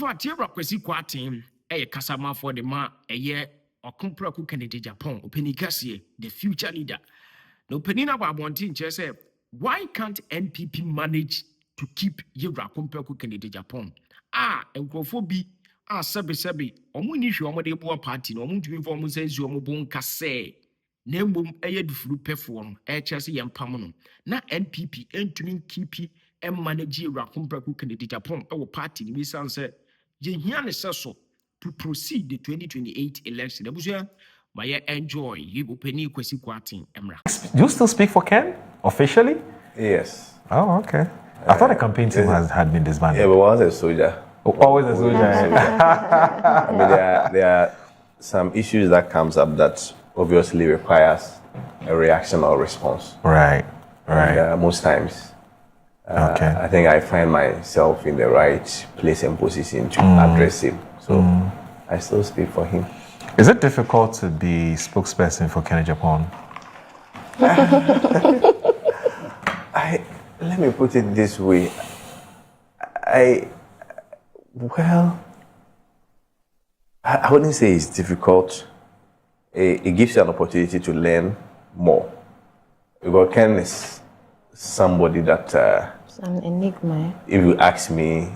Tierra Kwasi Kwarteng, Kasama for the ma, a year, or Kumpraku Kennedy Agyapong, Openikasi, the future leader. No penina Babontin said, why can't NPP manage to keep Yera Kumpraku Kennedy Agyapong? And Kofobi, Sabi, Omunish, Omode party, no moon to inform us as your mobile casse. Nembum ayed flu perform, Chelsea and Pamono. Na NPP and to keep and manage Rakumpraku Kennedy Agyapong, our party, we answer. Jehiane Sasso to proceed the 2028 election. Abuja, my enjoy you Penny Kwasi Kwarteng Emra. Do you still speak for Ken officially? Yes. Oh, okay. I thought the campaign team had been disbanded. Yeah, but once a soldier. Oh, always a soldier. I mean, there are some issues that comes up that obviously requires a reaction or response. Right. And, most times. Okay. I think I find myself in the right place and position to address him. So I still speak for him. Is it difficult to be spokesperson for Kennedy Agyapong? Let me put it this way. I wouldn't say it's difficult. It gives you an opportunity to learn more. Because Ken is somebody that an enigma. if you ask me,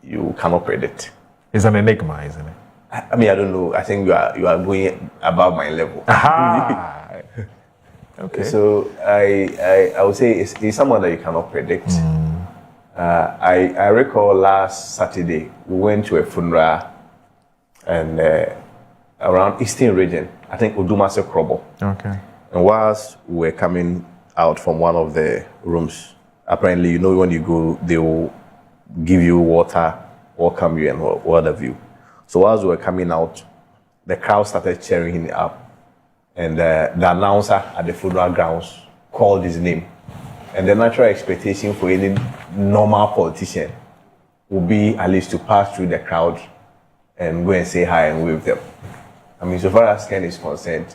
you cannot predict. It's an enigma, isn't it? I mean, I don't know. I think you are going above my level. Aha! Okay. So I would say it's someone that you cannot predict. I recall last Saturday we went to a funeral and around Eastern region, I think Udumase Krobo. Okay. And whilst we were coming out from one of the rooms, apparently, you know, when you go, they will give you water, welcome you, and what have you. So as we were coming out, the crowd started cheering him up. And the announcer at the funeral grounds called his name. And the natural expectation for any normal politician would be at least to pass through the crowd and go and say hi and wave them. I mean, so far as Ken is concerned,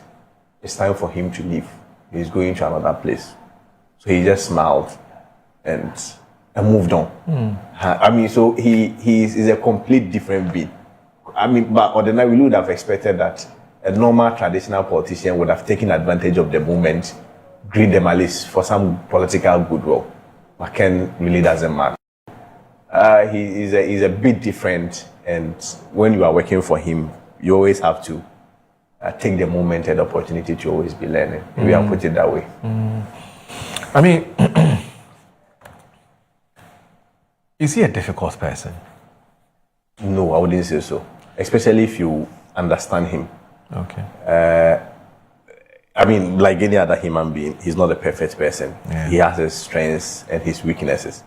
it's time for him to leave. He's going to another place. So he just smiled and moved on. I mean, so he is a complete different being. I mean, but ordinarily we would have expected that a normal traditional politician would have taken advantage of the moment, greet them at least for some political goodwill. But Ken really doesn't matter. He's a bit different, and when you are working for him, you always have to take the moment and opportunity to always be learning. We have put it that way. I mean, is he a difficult person? No, I wouldn't say so. Especially if you understand him. Okay. I mean, like any other human being, he's not a perfect person. Yeah. He has his strengths and his weaknesses.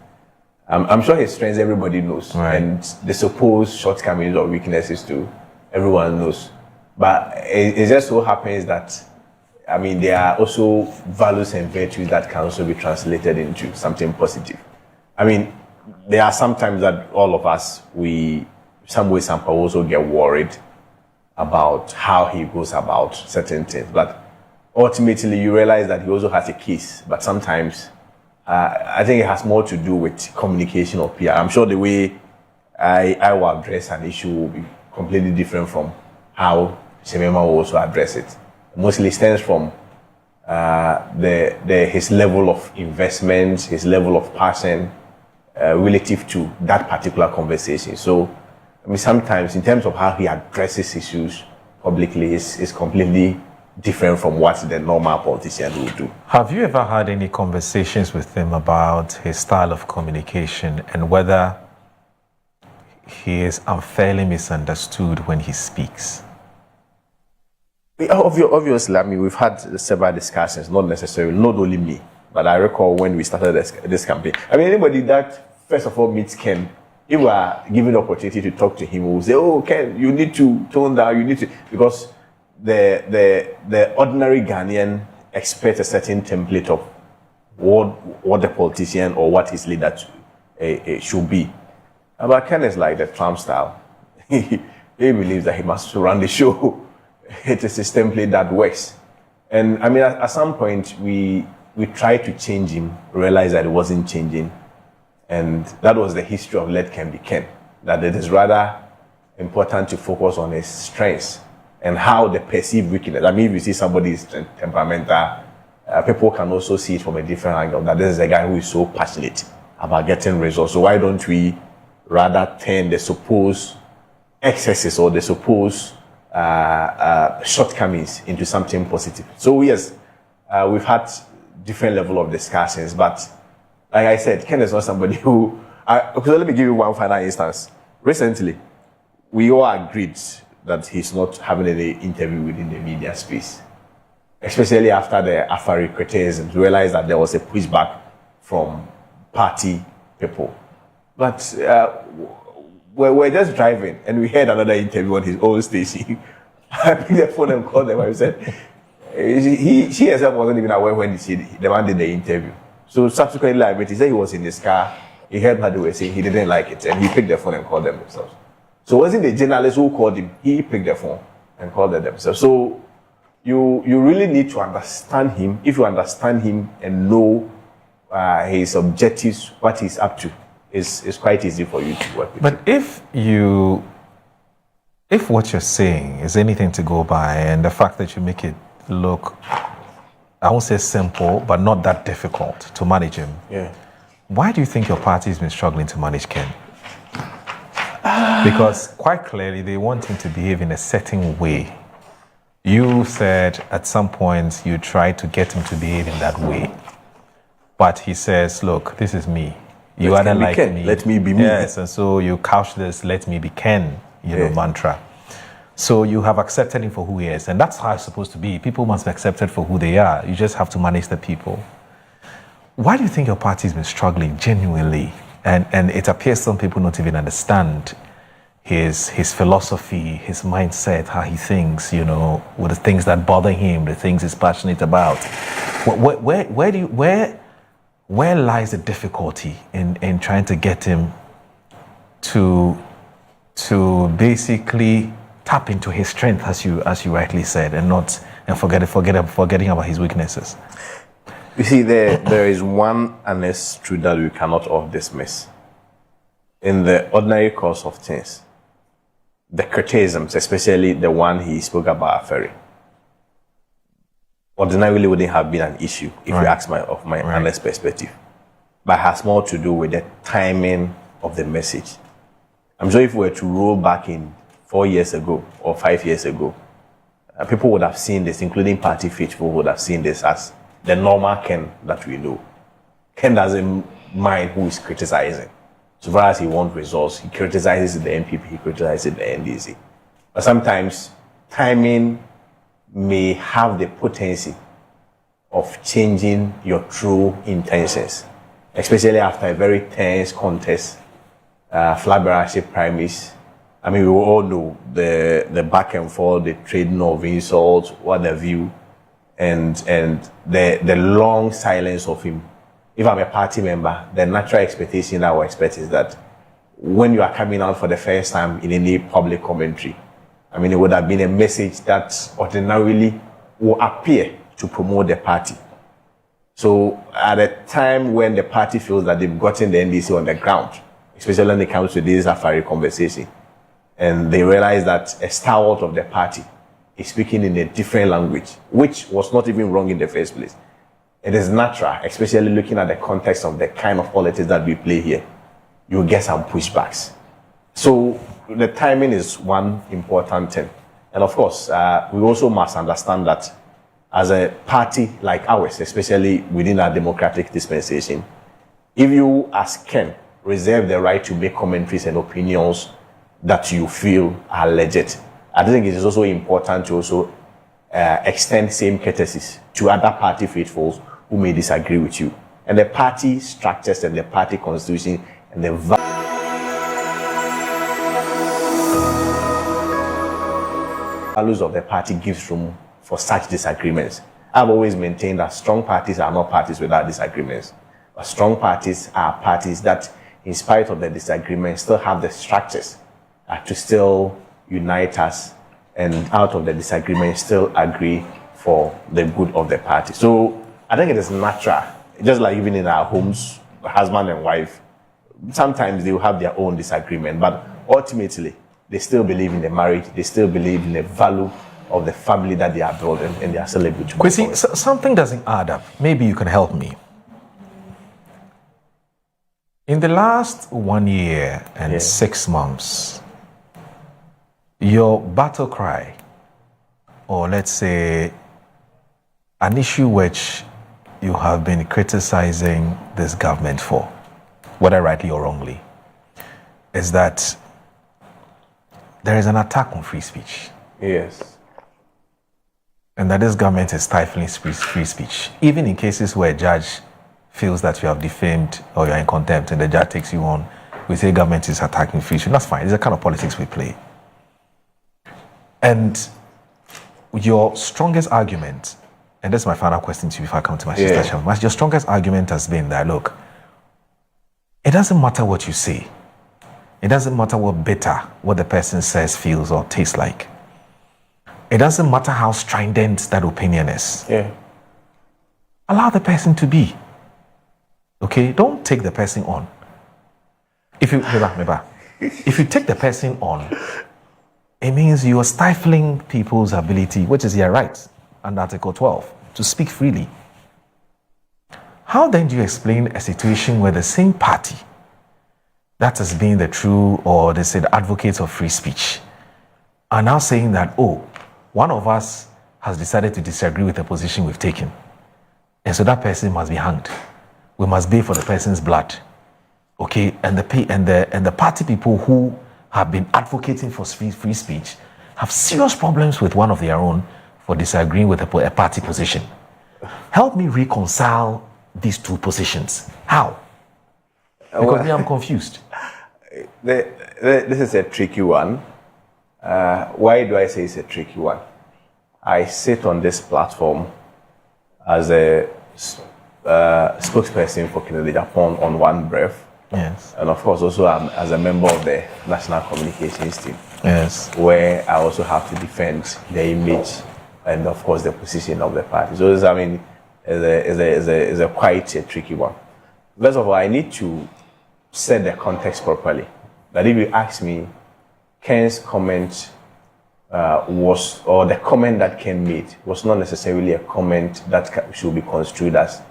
I'm sure his strengths everybody knows. Right. And the supposed shortcomings or weaknesses too, everyone knows. But it just so happens that, I mean, there are also values and virtues that can also be translated into something positive. I mean, there are some times that all of us, some way, somehow also get worried about how he goes about certain things. But ultimately, you realize that he also has a case. But sometimes, I think it has more to do with communication or PR. I'm sure the way I will address an issue will be completely different from how Shemema will also address it. Mostly stems from his level of investment, his level of passion relative to that particular conversation. So, I mean, sometimes in terms of how he addresses issues publicly is completely different from what the normal politician would do. Have you ever had any conversations with him about his style of communication and whether he is unfairly misunderstood when he speaks? Obviously, I mean, we've had several discussions, not only me, but I recall when we started this campaign. I mean, anybody that, first of all, meets Ken, if we are given the opportunity to talk to him, we will say, oh, Ken, you need to tone down, because the ordinary Ghanaian expects a certain template of what the politician or what his leader should be. But Ken is like the Trump style. He believes that he must run the show. It is a template that works. And I mean, at some point, we tried to change him, realized that it wasn't changing. And that was the history of Let Ken Be Ken. That it is rather important to focus on his strengths and how the perceived weakness. I mean, if you see somebody is temperamental, people can also see it from a different angle, that this is a guy who is so passionate about getting results. So why don't we rather turn the supposed excesses or the supposed shortcomings into something positive? So yes, we've had different level of discussions, but like I said, Ken is not somebody who... okay, so let me give you one final instance. Recently, we all agreed that he's not having any interview within the media space, especially after the Afari criticism. We realized that there was a pushback from party people. But we're just driving and we heard another interview on his own station. I picked the phone and called them and said, she herself wasn't even aware when the man did the interview. So subsequently, he said he was in his car, he heard what they were saying, he didn't like it, and he picked the phone and called them themselves. So it wasn't the journalist who called him, he picked the phone and called them themselves. So you really need to understand him. If you understand him and know his objectives, what he's up to, it's quite easy for you to work with. But if what you're saying is anything to go by, and the fact that you make it look, I won't say simple, but not that difficult to manage him. Yeah. Why do you think your party has been struggling to manage Ken? Because quite clearly they want him to behave in a certain way. You said at some point you tried to get him to behave in that way. But he says, look, this is me. You either like me. Let me be me. Yes, and so you couch this, let me be Ken, mantra. So you have accepted him for who he is. And that's how it's supposed to be. People must be accepted for who they are. You just have to manage the people. Why do you think your party's been struggling genuinely? And it appears some people don't even understand his philosophy, his mindset, how he thinks, with the things that bother him, the things he's passionate about. Where lies the difficulty in trying to get him to basically tap into his strength, as you rightly said, and forgetting about his weaknesses? You see, there is one honest truth that we cannot all dismiss. In the ordinary course of things, the criticisms, especially the one he spoke about Ferry, ordinarily wouldn't have been an issue if you ask my honest perspective. But it has more to do with the timing of the message. I'm sure if we were to roll back in 4 years ago or 5 years ago, people would have seen this, including party faithful would have seen this as the normal Ken that we know. Ken doesn't mind who is criticizing. So far as he wants results, he criticizes the NPP, he criticizes the NDC. But sometimes timing may have the potency of changing your true intentions, especially after a very tense contest, flabbergastic primaries. I mean, we all know the back and forth, the trading of insults, what have you, and the long silence of him. If I'm a party member, the natural expectation I would expect is that when you are coming out for the first time in any public commentary, I mean, it would have been a message that ordinarily will appear to promote the party. So at a time when the party feels that they've gotten the NDC on the ground, especially when it comes to this Afari conversation, and they realize that a stalwart of the party is speaking in a different language, which was not even wrong in the first place. It is natural, especially looking at the context of the kind of politics that we play here. You'll get some pushbacks. So the timing is one important thing. And of course, we also must understand that as a party like ours, especially within our democratic dispensation, if you, as Ken, reserve the right to make commentaries and opinions that you feel are legit, I think it is also important to also extend same courtesies to other party faithfuls who may disagree with you. And the party structures and the party constitution and the values of the party gives room for such disagreements. I've always maintained that strong parties are not parties without disagreements. But strong parties are parties that, in spite of the disagreements, still have the structures to still unite us, and out of the disagreement still agree for the good of the party. So I think it is natural, just like even in our homes, husband and wife, sometimes they will have their own disagreement, but ultimately they still believe in the marriage, they still believe in the value of the family that they are building, and they are still able to. Kwasi, something doesn't add up. Maybe you can help me. In the last 1 year and 6 months, your battle cry, or let's say an issue which you have been criticizing this government for, whether rightly or wrongly, is that there is an attack on free speech. Yes. And that this government is stifling free speech, even in cases where a judge feels that you have defamed or you're in contempt and the judge takes you on, we say government is attacking free speech. That's fine. It's the kind of politics we play. And your strongest argument, and that's my final question to you before I come to my sister Shalom, your strongest argument has been that, look, it doesn't matter what you say. It doesn't matter what the person says, feels, or tastes like. It doesn't matter how strident that opinion is. Yeah. Allow the person to be. Okay? Don't take the person on. If you take the person on, it means you are stifling people's ability, which is their right under Article 12, to speak freely. How then do you explain a situation where the same party that has been the true, or they say the advocates of free speech, are now saying that, oh, one of us has decided to disagree with the position we've taken, and so that person must be hanged. We must pay for the person's blood. Okay, and the party people who have been advocating for free speech have serious problems with one of their own for disagreeing with a party position. Help me reconcile these two positions. How? Because I'm confused. This is a tricky one. Why do I say it's a tricky one? I sit on this platform as a spokesperson for Kennedy Agyapong on one breath. Yes. And of course also as a member of the National Communications team. Yes. Where I also have to defend the image and of course the position of the party. So this, I mean, is a quite a tricky one. First of all, I need to set the context properly. That if you ask me, Ken's comment the comment that Ken made was not necessarily a comment that should be construed as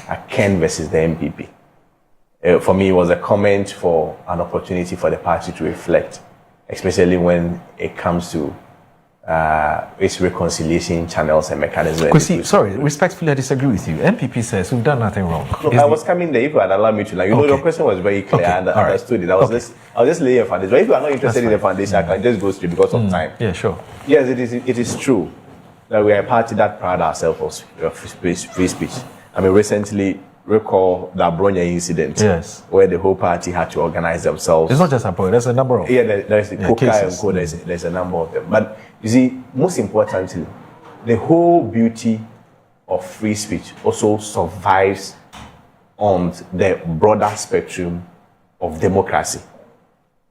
a Ken versus the NPP. For me, it was a comment for an opportunity for the party to reflect, especially when it comes to its reconciliation channels and mechanisms. Kwasi, sorry, respectfully, I disagree with you. NPP says we've done nothing wrong. No, I was coming there. If you had allowed me to, your question was very clear and I understood it. I was just laying a foundation. But if you are not interested in the foundation, I can just go straight because of time. Yeah, sure. Yes, it is true that we are a party that pride ourselves of free speech. I mean, recently, recall the Bronya incident, where the whole party had to organize themselves. It's not just a point, there's a number of there's the Coca and Co, there's a number of them. But you see, most importantly, the whole beauty of free speech also survives on the broader spectrum of democracy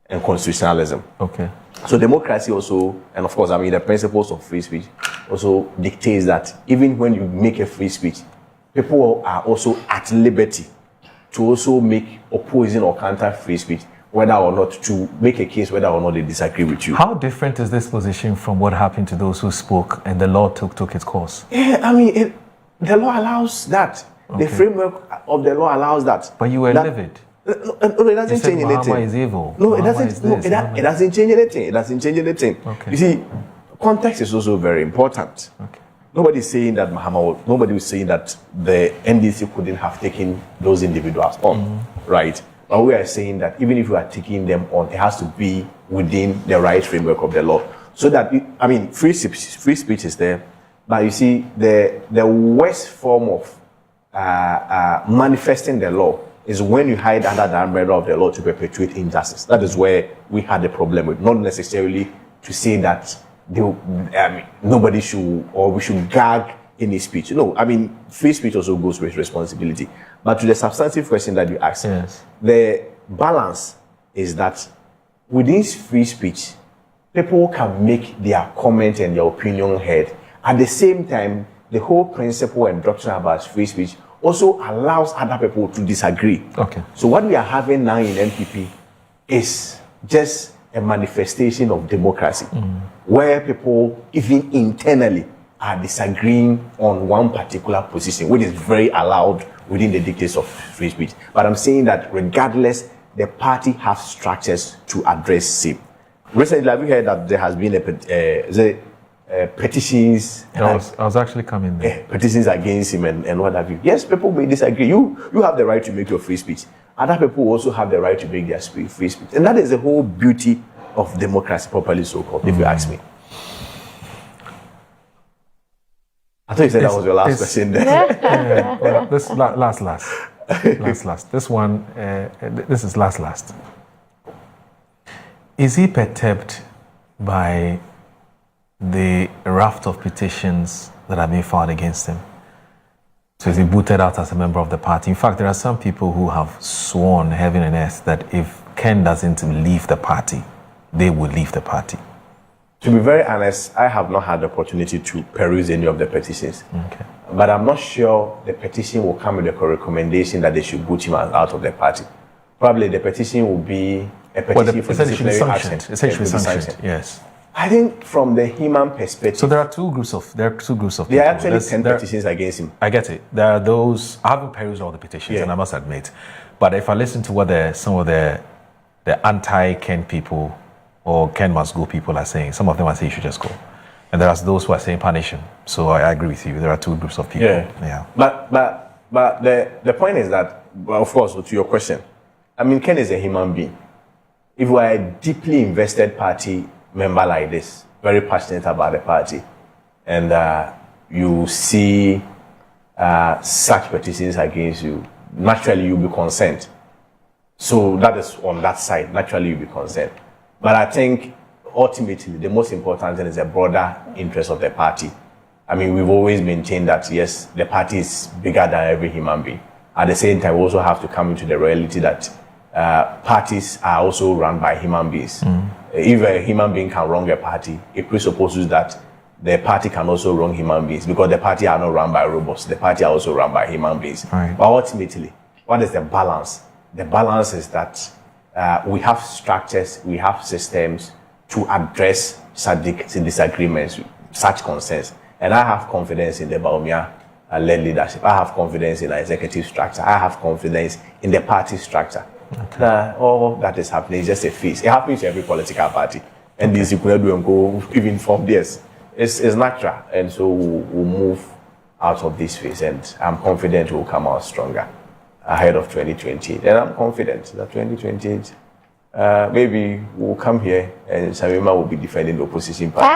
and constitutionalism. Okay. So democracy also, and of course, I mean, the principles of free speech also dictates that even when you make a free speech, people are also at liberty to also make opposing or counter free speech, whether or not to make a case whether or not they disagree with you. How different is this position from what happened to those who spoke and the law took its course? Yeah, I mean, the law allows that. Okay. The framework of the law allows that. But you were livid. No, it doesn't change anything. Is evil. No, it doesn't change anything. It doesn't change anything. Okay. You see, context is also very important. Okay. Nobody is saying that nobody was saying that the NDC couldn't have taken those individuals on, right? But we are saying that even if we are taking them on, it has to be within the right framework of the law. So that, free speech is there, but you see, the worst form of manifesting the law is when you hide under the umbrella of the law to perpetuate injustice. That is where we had the problem with, not necessarily to say that nobody should, or we should gag any speech. No, free speech also goes with responsibility. But to the substantive question that you asked, the balance is that within free speech, people can make their comment and their opinion heard. At the same time, the whole principle and doctrine about free speech also allows other people to disagree. Okay. So what we are having now in NPP is just a manifestation of democracy, where people, even internally, are disagreeing on one particular position, which is very allowed within the dictates of free speech. But I'm saying that regardless, the party has structures to addrase SEO. Recently, have you heard that there has been petitions? I was actually coming there. Petitions against him and what have you. Yes, people may disagree. You have the right to make your free speech. Other people also have the right to make their free speech. And that is the whole beauty of democracy, properly so-called, if you ask me. I thought you said that was your last question there. Well, this last. This one, this is last. Is he perturbed by the raft of petitions that have been filed against him? So is he booted out as a member of the party? In fact, there are some people who have sworn heaven and earth that if Ken doesn't leave the party, they will leave the party. To be very honest, I have not had the opportunity to peruse any of the petitions. Okay. But I'm not sure the petition will come with a recommendation that they should boot him out of the party. Probably the petition will be a petition for disciplinary action. Essentially sanctioned, yes. I think from the human perspective. So there are two groups of people. There are actually 10 petitions against him. I get it. There are those. I haven't perused all the petitions, and I must admit. But if I listen to what some of the anti-Ken people or Ken must go people are saying, some of them are saying you should just go, and there are those who are saying punish him. So I agree with you. There are two groups of people. Yeah. But the point is that, well, of course, to your question, I mean, Ken is a human being. If we are a deeply invested party member like this, very passionate about the party, and you see such petitions against you, naturally you'll be concerned. So that is on that side, naturally you'll be concerned. But I think ultimately the most important thing is the broader interest of the party. I mean, we've always maintained that, yes, the party is bigger than every human being. At the same time, we also have to come into the reality that parties are also run by human beings. If a human being can wrong a party, it presupposes that the party can also wrong human beings, because the party are not run by robots. The party are also run by human beings. Right. But ultimately, what is the balance? The balance is that we have structures, we have systems to address such disagreements, such concerns. And I have confidence in the Bawumia-led leadership. I have confidence in the executive structure. I have confidence in the party structure. Okay. All that is happening is just a phase. It happens to every political party. And this you could do and go even from this. It's natural. And so we'll move out of this phase. And I'm confident we'll come out stronger ahead of 2028. And I'm confident that 2028, maybe we'll come here and Samima will be defending the opposition party.